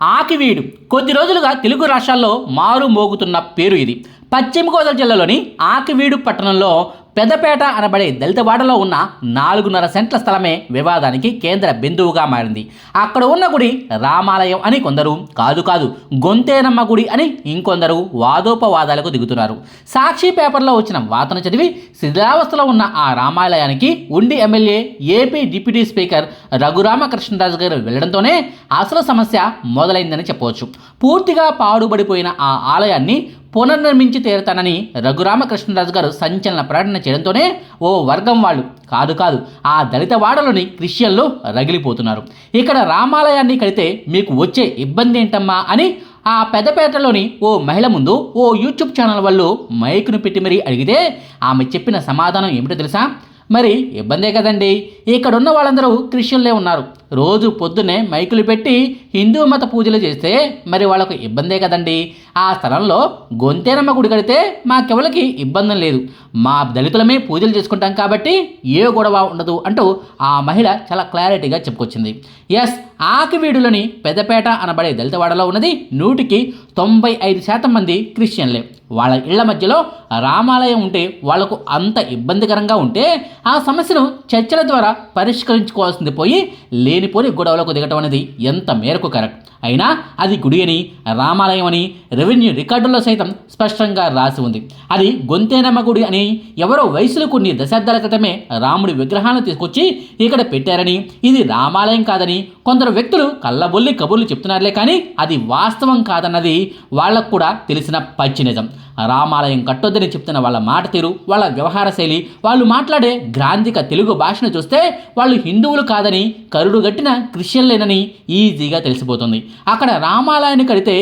ఆకివీడు కొద్ది రోజులుగా తెలుగు రాష్ట్రాల్లో మారు మోగుతున్న పేరు ఇది. పశ్చిమ గోదావరి జిల్లాలోని ఆకివీడు పట్టణంలో పెద్దపేట అనబడే దళితవాడలో ఉన్న 4.5 సెంట్ల స్థలమే వివాదానికి కేంద్ర బిందువుగా మారింది. అక్కడ ఉన్న గుడి రామాలయం అని కొందరు, కాదు గొంతేనమ్మ గుడి అని ఇంకొందరు వాదోపవాదాలకు దిగుతున్నారు. సాక్షి పేపర్లో వచ్చిన వార్తను చదివి శిథిలావస్థలో ఉన్న ఆ రామాలయానికి ఉండి MLA AP deputy speaker Raghurama Krishna Raju గారు వెళ్లడంతోనే అసలు సమస్య మొదలైందని చెప్పవచ్చు. పూర్తిగా పాడుబడిపోయిన ఆ ఆలయాన్ని పునర్నిర్మించి తీరుతానని రఘురామకృష్ణరాజు గారు సంచలన ప్రకటన చేయడంతోనే ఓ వర్గం వాళ్ళు, కాదు ఆ దళిత వాడలోని క్రిస్టియన్లు రగిలిపోతున్నారు. ఇక్కడ రామాలయాన్ని కడితే మీకు వచ్చే ఇబ్బంది ఏంటమ్మా అని ఆ పెద్దపేటలోని ఓ మహిళ ముందు ఓ యూట్యూబ్ ఛానల్ వాళ్ళు మైకును పెట్టి మరీ అడిగితే ఆమె చెప్పిన సమాధానం ఏమిటో తెలుసా? మరి ఇబ్బందే కదండి, ఇక్కడున్న వాళ్ళందరూ క్రిస్టియన్లే ఉన్నారు, రోజు పొద్దున్నే మైకులు పెట్టి హిందూ మత పూజలు చేస్తే మరి వాళ్ళకు ఇబ్బందే కదండి. ఆ స్థలంలో గొంతేనమ్మ గుడి కడితే మాకెవరికి ఇబ్బంది లేదు, మా దళితులమే పూజలు చేసుకుంటాం కాబట్టి ఏ గొడవ ఉండదు అంటూ ఆ మహిళ చాలా క్లారిటీగా చెప్పుకొచ్చింది. ఎస్, ఆకివీడులోని పెద్దపేట అనబడే దళితవాడలో ఉన్నది 95% మంది క్రిస్టియన్లే. వాళ్ళ ఇళ్ల మధ్యలో రామాలయం ఉంటే వాళ్లకు అంత ఇబ్బందికరంగా ఉంటే ఆ సమస్యను చర్చల ద్వారా పరిష్కరించుకోవాల్సింది పోయి లేనిపోని గొడవలకు దిగటం అనేది ఎంత మేరకు కరెక్ట్? అయినా అది గుడి అని, రామాలయం అని రెవెన్యూ రికార్డుల్లో సైతం స్పష్టంగా రాసి ఉంది. అది గొంతేనమ్మ గుడి అని ఎవరో వయసులో కొన్ని దశాబ్దాల క్రితమే రాముడి విగ్రహాలను తీసుకొచ్చి ఇక్కడ పెట్టారని, ఇది రామాలయం కాదని కొందరు వ్యక్తులు కళ్ళబొల్లి కబుర్లు చెప్తున్నారులే కానీ అది వాస్తవం కాదన్నది వాళ్లకు కూడా తెలిసిన పచ్చి నిజం. రామాలయం కట్టొద్దని చెప్తున్న వాళ్ళ మాట తీరు, వాళ్ళ వ్యవహార శైలి, వాళ్ళు మాట్లాడే గ్రాంధిక తెలుగు భాషను చూస్తే వాళ్ళు హిందువులు కాదని, కరుడుగట్టిన క్రిస్టియన్లేనని ఈజీగా తెలిసిపోతుంది. అక్కడ రామాలయాన్ని కడితే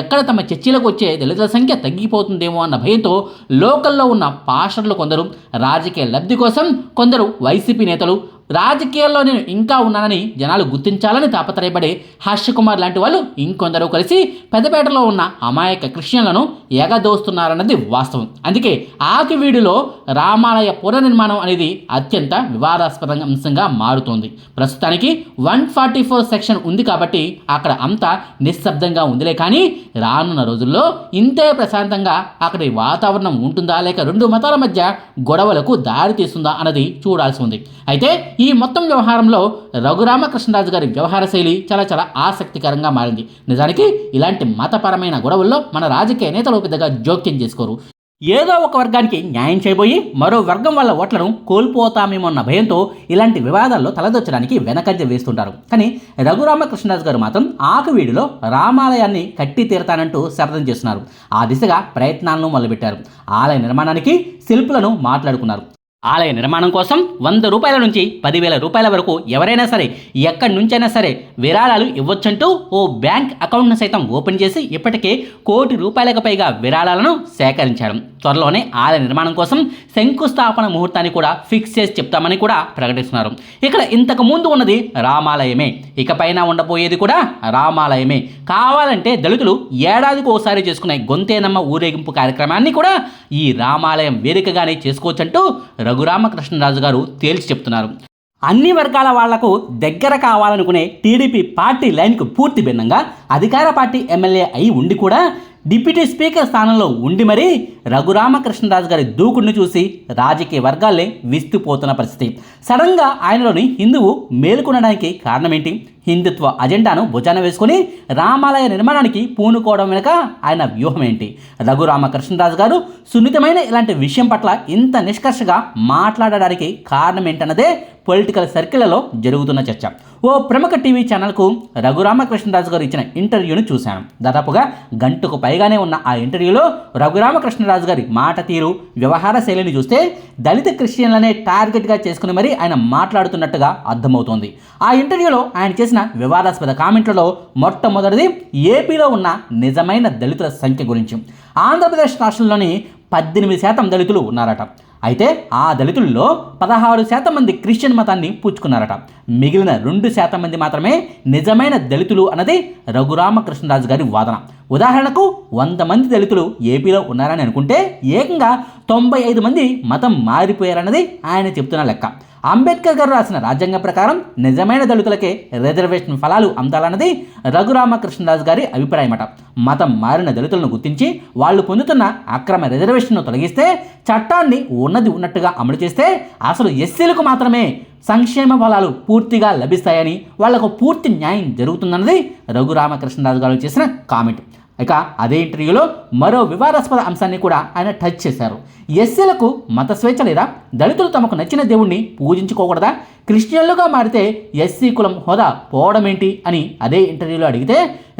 ఎక్కడ తమ చర్చిలకు వచ్చే దళితుల సంఖ్య తగ్గిపోతుందేమో అన్న భయంతో లోకల్లో ఉన్న పాస్టర్లు కొందరు, రాజకీయ లబ్ధి కోసం కొందరు వైసీపీ నేతలు, రాజకీయాల్లో నేను ఇంకా ఉన్నానని జనాలు గుర్తించాలని తాపత్రయపడే హర్షకుమార్ లాంటి వాళ్ళు ఇంకొందరు కలిసి పెద్దపేటలో ఉన్న అమాయక క్రిస్టియన్లను ఎగదోస్తున్నారన్నది వాస్తవం. అందుకే ఆకివీడులో రామాలయ పునర్నిర్మాణం అనేది అత్యంత వివాదాస్పద అంశంగా మారుతోంది. ప్రస్తుతానికి 144 సెక్షన్ ఉంది కాబట్టి అక్కడ అంతా నిశ్శబ్దంగా ఉందిలే కానీ రానున్న రోజుల్లో ఇంతే ప్రశాంతంగా అక్కడి వాతావరణం ఉంటుందా లేక రెండు మతాల మధ్య గొడవలకు దారి తీస్తుందా అన్నది చూడాల్సి ఉంది. అయితే ఈ మొత్తం వ్యవహారంలో రఘురామకృష్ణరాజు గారి వ్యవహార శైలి చాలా ఆసక్తికరంగా మారింది. నిజానికి ఇలాంటి మతపరమైన గొడవల్లో మన రాజకీయ నేతలు పెద్దగా జోక్యం చేసుకోరు. ఏదో ఒక వర్గానికి న్యాయం చేయబోయి మరో వర్గం వాళ్ళ ఓట్లను కోల్పోతామేమో అన్న భయంతో ఇలాంటి వివాదాల్లో తలదొచ్చడానికి వెనకంజ వేస్తుంటారు. కానీ రఘురామకృష్ణరాజు గారు మాత్రం ఆకివీడులో రామాలయాన్ని కట్టి తీరతానంటూ శపథం చేస్తున్నారు. ఆ దిశగా ప్రయత్నాలను మొదలుపెట్టారు. ఆలయ నిర్మాణానికి శిల్పులను మాట్లాడుకున్నారు. ఆలయ నిర్మాణం కోసం 100 రూపాయల నుంచి 10,000 రూపాయల వరకు ఎవరైనా సరే ఎక్కడి నుంచైనా సరే విరాళాలు ఇవ్వొచ్చంటూ ఓ బ్యాంక్ అకౌంట్ను సైతం ఓపెన్ చేసి ఇప్పటికే ₹1 కోటి పైగా విరాళాలను సేకరించారు. త్వరలోనే ఆలయ నిర్మాణం కోసం శంకుస్థాపన ముహూర్తాన్ని కూడా ఫిక్స్ చేసి చెప్తామని కూడా ప్రకటిస్తున్నారు. ఇక్కడ ఇంతకు ముందు ఉన్నది రామాలయమే, ఇకపైన ఉండబోయేది కూడా రామాలయమే. కావాలంటే దళితులు ఏడాదికి ఓసారి చేసుకునే గొంతేనమ్మ ఊరేగింపు కార్యక్రమాన్ని కూడా ఈ రామాలయం వేదికగానే చేసుకోవచ్చంటూ రఘురామకృష్ణరాజు గారు తేల్చి చెప్తున్నారు. అన్ని వర్గాల వాళ్లకు దగ్గర కావాలనుకునే టీడీపీ పార్టీ లైన్కు పూర్తి భిన్నంగా అధికార పార్టీ ఎమ్మెల్యే అయి ఉండి కూడా డిప్యూటీ స్పీకర్ స్థానంలో ఉండి మరీ రఘురామకృష్ణరాజు గారి దూకుడిని చూసి రాజకీయ వర్గాలే విస్తుపోతున్న పరిస్థితి. సడన్గా ఆయనలోని హిందువు మేలుకొనడానికి కారణమేంటి? హిందుత్వ అజెండాను భుజాన వేసుకుని రామాలయ నిర్మాణానికి పూనుకోవడం వెనుక ఆయన వ్యూహం ఏంటి? రఘురామకృష్ణరాజు గారు సున్నితమైన ఇలాంటి విషయం పట్ల ఇంత నిష్కర్షగా మాట్లాడడానికి కారణం ఏంటన్నదే పొలిటికల్ సర్కిళ్లలో జరుగుతున్న చర్చ. ఓ ప్రముఖ టీవీ ఛానల్కు రఘురామకృష్ణరాజు గారు ఇచ్చిన ఇంటర్వ్యూను చూశాను. దాదాపుగా గంటకు పైగానే ఉన్న ఆ ఇంటర్వ్యూలో రఘురామకృష్ణరాజు గారి మాట తీరు, వ్యవహార శైలిని చూస్తే దళిత క్రిస్టియన్లనే టార్గెట్గా చేసుకుని మరీ ఆయన మాట్లాడుతున్నట్టుగా అర్థమవుతోంది. ఆ ఇంటర్వ్యూలో ఆయన చేసిన వివాదాస్పద కామెంట్లలో మొట్టమొదటిది ఏపీలో ఉన్న నిజమైన దళితుల సంఖ్య గురించి. ఆంధ్రప్రదేశ్ రాష్ట్రంలోని 18% దళితులు ఉన్నారట. అయితే ఆ దళితుల్లో 16% మంది క్రిస్టియన్ మతాన్ని పుచ్చుకున్నారట. మిగిలిన 2% మంది మాత్రమే నిజమైన దళితులు అన్నది రఘురామకృష్ణరాజు గారి వాదన. ఉదాహరణకు 100 మంది దళితులు ఏపీలో ఉన్నారని అనుకుంటే ఏకంగా 95 మంది మతం మారిపోయారన్నది ఆయన చెప్తున్న లెక్క. అంబేద్కర్ గారు రాసిన రాజ్యాంగం ప్రకారం నిజమైన దళితులకే రిజర్వేషన్ ఫలాలు అందాలన్నది రఘురామకృష్ణరాజు గారి అభిప్రాయమట. మతం మారిన దళితులను గుర్తించి వాళ్ళు పొందుతున్న అక్రమ రిజర్వేషన్ను తొలగిస్తే, చట్టాన్ని ఉన్నది ఉన్నట్టుగా అమలు చేస్తే అసలు ఎస్సీలకు మాత్రమే సంక్షేమ ఫలాలు పూర్తిగా లభిస్తాయని, వాళ్లకు పూర్తి న్యాయం జరుగుతుందన్నది రఘురామకృష్ణరాజు గారు చేసిన కామెంట్. ఇక అదే ఇంటర్వ్యూలో మరో వివాదాస్పద అంశాన్ని కూడా ఆయన టచ్ చేశారు. ఎస్సీలకు మత స్వేచ్ఛ లేదా? దళితులు తమకు నచ్చిన దేవుణ్ణి పూజించుకోకూడదా? క్రిస్టియన్లుగా మారితే ఎస్సీ కులం హోదా పోవడం ఏంటి అని అదే ఇంటర్వ్యూలో అడిగితే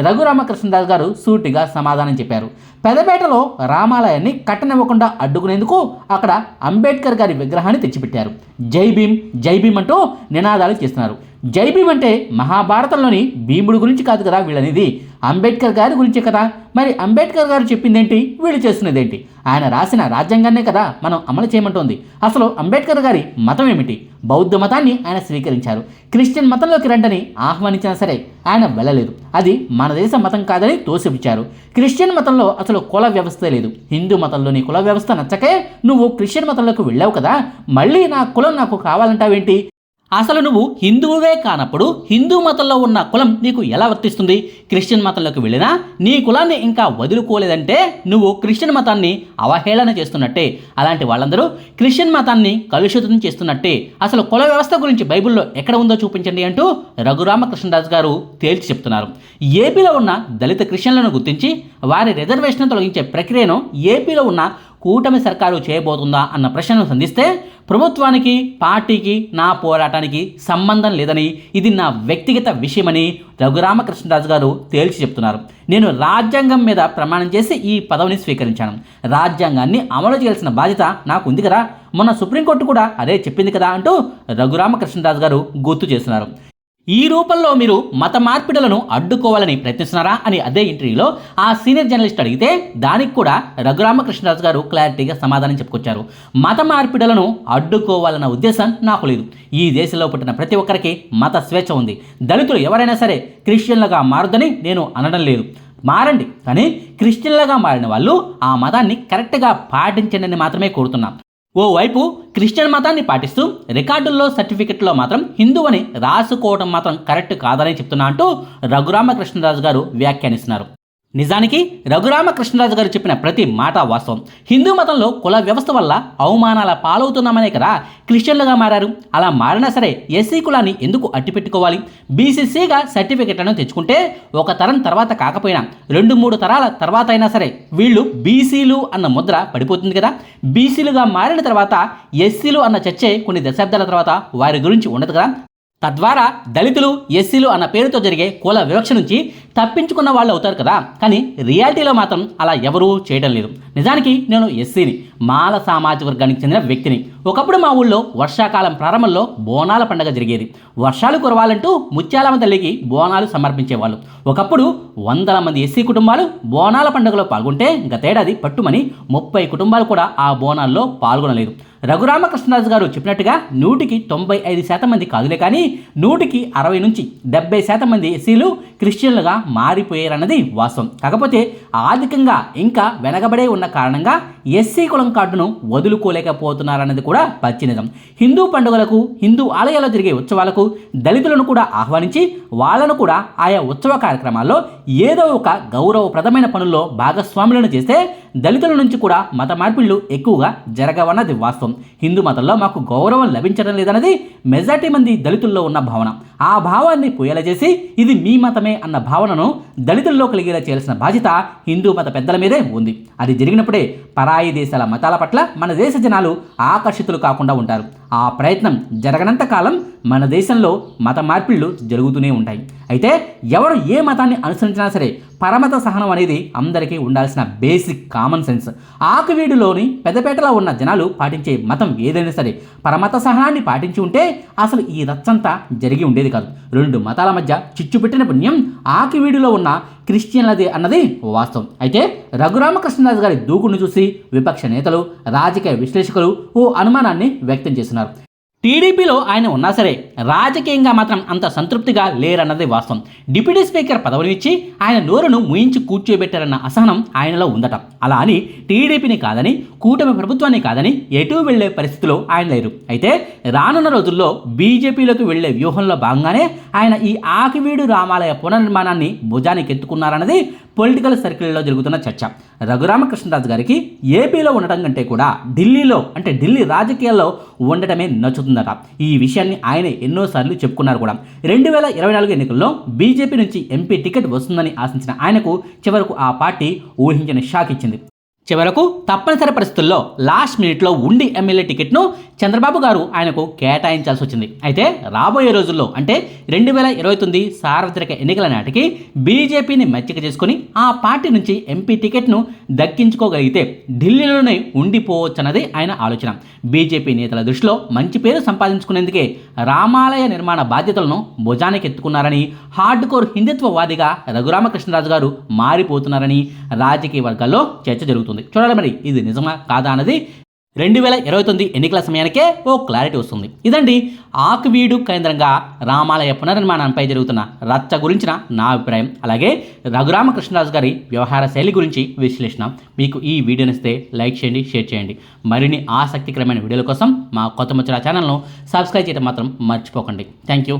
రఘురామకృష్ణరాజు గారు సూటిగా సమాధానం చెప్పారు. పెదపేటలో రామాలయాన్ని కట్టనివ్వకుండా అడ్డుకునేందుకు అక్కడ అంబేద్కర్ గారి విగ్రహాన్ని తెచ్చిపెట్టారు. జై భీమ్ అంటూ నినాదాలు చేస్తున్నారు. జై భీమ్ అంటే మహాభారతంలోని భీముడి గురించి కాదు కదా వీళ్ళనేది, అంబేద్కర్ గారి గురించే కదా. మరి అంబేద్కర్ గారు చెప్పిందేంటి, వీళ్ళు చేస్తున్నదేంటి? ఆయన రాసిన రాజ్యాంగాన్నే కదా మనం అమలు చేయమంటోంది. అసలు అంబేద్కర్ గారి మతం ఏమిటి? బౌద్ధ మతాన్ని ఆయన స్వీకరించారు. క్రిస్టియన్ మతంలోకి రండని ఆహ్వానించినా సరే ఆయన వెళ్ళలేదు. అది మన దేశ మతం కాదని తోసిపుచ్చారు. క్రిస్టియన్ మతంలో అసలు కుల వ్యవస్థ లేదు. హిందూ మతంలోని కుల వ్యవస్థ నచ్చకే నువ్వు క్రిస్టియన్ మతంలోకి వెళ్ళావు కదా, మళ్ళీ నా కులం నాకు కావాలంటావేంటి? అసలు నువ్వు హిందువువే కానప్పుడు హిందూ మతంలో ఉన్న కులం నీకు ఎలా వర్తిస్తుంది? క్రిస్టియన్ మతంలోకి వెళ్ళినా నీ కులాన్ని ఇంకా వదులుకోలేదంటే నువ్వు క్రిస్టియన్ మతాన్ని అవహేళన చేస్తున్నట్టే. అలాంటి వాళ్ళందరూ క్రిస్టియన్ మతాన్ని కలుషితం చేస్తున్నట్టే. అసలు కుల వ్యవస్థ గురించి బైబిల్లో ఎక్కడ ఉందో చూపించండి అంటూ రఘురామకృష్ణరాజు గారు తేల్చి చెప్తున్నారు. ఏపీలో ఉన్న దళిత క్రిస్టియన్లను గుర్తించి వారి రిజర్వేషన్ తొలగించే ప్రక్రియను ఏపీలో ఉన్న కూటమి సర్కారు చేయబోతుందా అన్న ప్రశ్నను సంధిస్తే ప్రభుత్వానికి, పార్టీకి, నా పోరాటానికి సంబంధం లేదని, ఇది నా వ్యక్తిగత విషయమని రఘురామకృష్ణరాజు గారు తేల్చి చెప్తున్నారు. నేను రాజ్యాంగం మీద ప్రమాణం చేసి ఈ పదవిని స్వీకరించాను. రాజ్యాంగాన్ని అమలు చేయాల్సిన బాధ్యత నాకు ఉంది కదా, మొన్న సుప్రీంకోర్టు కూడా అదే చెప్పింది కదా అంటూ రఘురామకృష్ణరాజు గారు గుర్తు చేస్తున్నారు. ఈ రూపంలో మీరు మత మార్పిడులను అడ్డుకోవాలని ప్రయత్నిస్తున్నారా అని అదే ఇంటర్వ్యూలో ఆ సీనియర్ జర్నలిస్ట్ అడిగితే దానికి కూడా రఘురామకృష్ణరాజు గారు క్లారిటీగా సమాధానం చెప్పుకొచ్చారు. మత మార్పిడులను అడ్డుకోవాలన్న ఉద్దేశం నాకు లేదు. ఈ దేశంలో పుట్టిన ప్రతి ఒక్కరికి మత స్వేచ్ఛ ఉంది. దళితులు ఎవరైనా సరే క్రిస్టియన్లుగా మారొద్దని నేను అనడం లేదు. మారండి, కానీ క్రిస్టియన్లుగా మారిన వాళ్ళు ఆ మతాన్ని కరెక్ట్గా పాటించండి అని మాత్రమే కోరుతున్నాం. ఓవైపు క్రిస్టియన్ మతాన్ని పాటిస్తూ రికార్డుల్లో, సర్టిఫికెట్లో మాత్రం హిందూ అని రాసుకోవడం మాత్రం కరెక్ట్ కాదని చెప్తున్నా అంటూ రఘురామకృష్ణరాజు గారు వ్యాఖ్యానిస్తున్నారు. నిజానికి రఘురామకృష్ణరాజు గారు చెప్పిన ప్రతి మాట వాస్తవం. హిందూ మతంలో కుల వ్యవస్థ వల్ల అవమానాల పాలవుతున్నామనే కదా క్రిస్టియన్లుగా మారారు. అలా మారినా సరే ఎస్సీ కులాన్ని ఎందుకు అట్టిపెట్టుకోవాలి? బీసీసీగా సర్టిఫికెట్లను తెచ్చుకుంటే ఒక తరం తర్వాత కాకపోయినా 2-3 తరాల తర్వాత అయినా సరే వీళ్ళు బీసీలు అన్న ముద్ర పడిపోతుంది కదా. బీసీలుగా మారిన తర్వాత ఎస్సీలు అన్న చర్చే కొన్ని దశాబ్దాల తర్వాత వారి గురించి ఉండదు కదా. తద్వారా దళితులు, ఎస్సీలు అన్న పేరుతో జరిగే కుల వివక్ష నుంచి తప్పించుకున్న వాళ్ళు అవుతారు కదా. కానీ రియాలిటీలో మాత్రం అలా ఎవరూ చేయడం లేదు. నిజానికి నేను ఎస్సీని, మాల సామాజిక వర్గానికి చెందిన వ్యక్తిని. ఒకప్పుడు మా ఊళ్ళో వర్షాకాలం ప్రారంభంలో బోనాల పండుగ జరిగేది. వర్షాలు కురవాలంటూ ముత్యాలమ్మ తల్లికి బోనాలు సమర్పించేవాళ్ళు. ఒకప్పుడు 100 మంది ఎస్సీ కుటుంబాలు బోనాల పండుగలో పాల్గొంటే గతేడాది పట్టుమని 30 కుటుంబాలు కూడా ఆ బోనాల్లో పాల్గొనలేదు. రఘురామకృష్ణరాజు గారు చెప్పినట్టుగా 100కి 95% మంది కాదులే, కానీ 100కి 60 నుంచి 70% మంది ఎస్సీలు క్రిస్టియన్లుగా మారిపోయారన్నది వాస్తవం. కాకపోతే ఆర్థికంగా ఇంకా వెనకబడే ఉన్న కారణంగా ఎస్సీ కులం కార్డును వదులుకోలేకపోతున్నారన్నది కూడా పచ్చి నిజం. హిందూ పండుగలకు, హిందూ ఆలయాల్లో జరిగే ఉత్సవాలకు దళితులను కూడా ఆహ్వానించి వాళ్ళను కూడా ఆయా ఉత్సవ కార్యక్రమాల్లో ఏదో ఒక గౌరవప్రదమైన పనుల్లో భాగస్వాములను చేస్తే దళితుల నుంచి కూడా మత మార్పిళ్లు ఎక్కువగా జరగవన్నది వాస్తవం. హిందూ మతంలో మాకు గౌరవం లభించడం లేదన్నది మెజారిటీ మంది దళితుల్లో ఉన్న భావన. ఆ భావాన్ని పోయేలా చేసి ఇది మీ మతమే అన్న భావనను దళితుల్లో కలిగేలా చేయాల్సిన బాధ్యత హిందూ మత పెద్దల మీదే ఉంది. అది జరిగినప్పుడే పరాయి దేశాల మతాల పట్ల మన దేశ జనాలు ఆకర్షితులు కాకుండా ఉంటారు. ఆ ప్రయత్నం జరగనంత కాలం మన దేశంలో మత మార్పిళ్లు జరుగుతూనే ఉంటాయి. అయితే ఎవరు ఏ మతాన్ని అనుసరించినా సరే పరమత సహనం అనేది అందరికీ ఉండాల్సిన బేసిక్ కామన్ సెన్స్. ఆకువీడులోని పెద్దపేటలో ఉన్న జనాలు పాటించే మతం ఏదైనా సరే పరమత సహనాన్ని పాటించి ఉంటే అసలు ఈ రచ్చంతా జరిగి ఉండేది కాదు. 2 మతాల మధ్య చిచ్చు పెట్టిన పుణ్యం ఆకువీడులో ఉన్న క్రిస్టియన్లది అన్నది వాస్తవం. అయితే రఘురామకృష్ణరాజు గారి దూకుడును చూసి విపక్ష నేతలు, రాజకీయ విశ్లేషకులు ఓ అనుమానాన్ని వ్యక్తం చేస్తున్నారు. టీడీపీలో ఆయన ఉన్నా సరే రాజకీయంగా మాత్రం అంత సంతృప్తిగా లేరన్నది వాస్తవం. డిప్యూటీ స్పీకర్ పదవిని ఇచ్చి ఆయన నోరును ముయించి కూర్చోబెట్టారన్న అసహనం ఆయనలో ఉందట. అలా అని టీడీపీని కాదని, కూటమి ప్రభుత్వాన్ని కాదని ఎటూ వెళ్లే పరిస్థితిలో ఆయన లేరు. అయితే రానున్న రోజుల్లో బీజేపీలోకి వెళ్లే వ్యూహంలో భాగంగానే ఆయన ఈ ఆకివీడు రామాలయ పునర్నిర్మాణాన్ని భుజానికి ఎత్తుకున్నారన్నది పొలిటికల్ సర్కిల్లో జరుగుతున్న చర్చ. రఘురామకృష్ణరాజు గారికి ఏపీలో ఉండటం కంటే కూడా ఢిల్లీలో, అంటే ఢిల్లీ రాజకీయాల్లో ఉండటమే నచ్చుతుందట. ఈ విషయాన్ని ఆయన ఎన్నోసార్లు చెప్పుకున్నారు కూడా. 2024 ఎన్నికల్లో బీజేపీ నుంచి ఎంపీ టికెట్ వస్తుందని ఆశించిన ఆయనకు చివరకు ఆ పార్టీ ఊహించని షాక్ ఇచ్చింది. చివరకు తప్పనిసరి పరిస్థితుల్లో లాస్ట్ మినిట్లో ఉండి ఎమ్మెల్యే టికెట్ను చంద్రబాబు గారు ఆయనకు కేటాయించాల్సి వచ్చింది. అయితే రాబోయే రోజుల్లో అంటే 2029 సార్వత్రిక ఎన్నికల నాటికి బీజేపీని మచ్చిక చేసుకుని ఆ పార్టీ నుంచి ఎంపీ టికెట్ను దక్కించుకోగలిగితే ఢిల్లీలోనే ఉండిపోవచ్చన్నది ఆయన ఆలోచన. బీజేపీ నేతల దృష్టిలో మంచి పేరు సంపాదించుకునేందుకే రామాలయ నిర్మాణ బాధ్యతలను భుజానికి ఎత్తుకున్నారని, హార్డ్ కోర్ హిందుత్వవాదిగా రఘురామకృష్ణరాజు గారు మారిపోతున్నారని రాజకీయ వర్గాల్లో చర్చ జరుగుతుంది. చూడాలి మరి ఇది నిజమా కాదా అన్నది 2029 ఎన్నికల సమయానికే ఓ క్లారిటీ వస్తుంది. ఇదండి ఆకివీడు కేంద్రంగా రామాలయ పునర్నిర్మాణంపై జరుగుతున్న రచ్చ గురించిన నా అభిప్రాయం. అలాగే రఘురామకృష్ణరాజు గారి వ్యవహార శైలి గురించి విశ్లేషణ. మీకు ఈ వీడియో నచ్చితే లైక్ చేయండి, షేర్ చేయండి. మరిన్ని ఆసక్తికరమైన వీడియోల కోసం మా కొత్త ముచ్చట ఛానల్ను సబ్స్క్రైబ్ చేయడం మాత్రం మర్చిపోకండి. Thank you.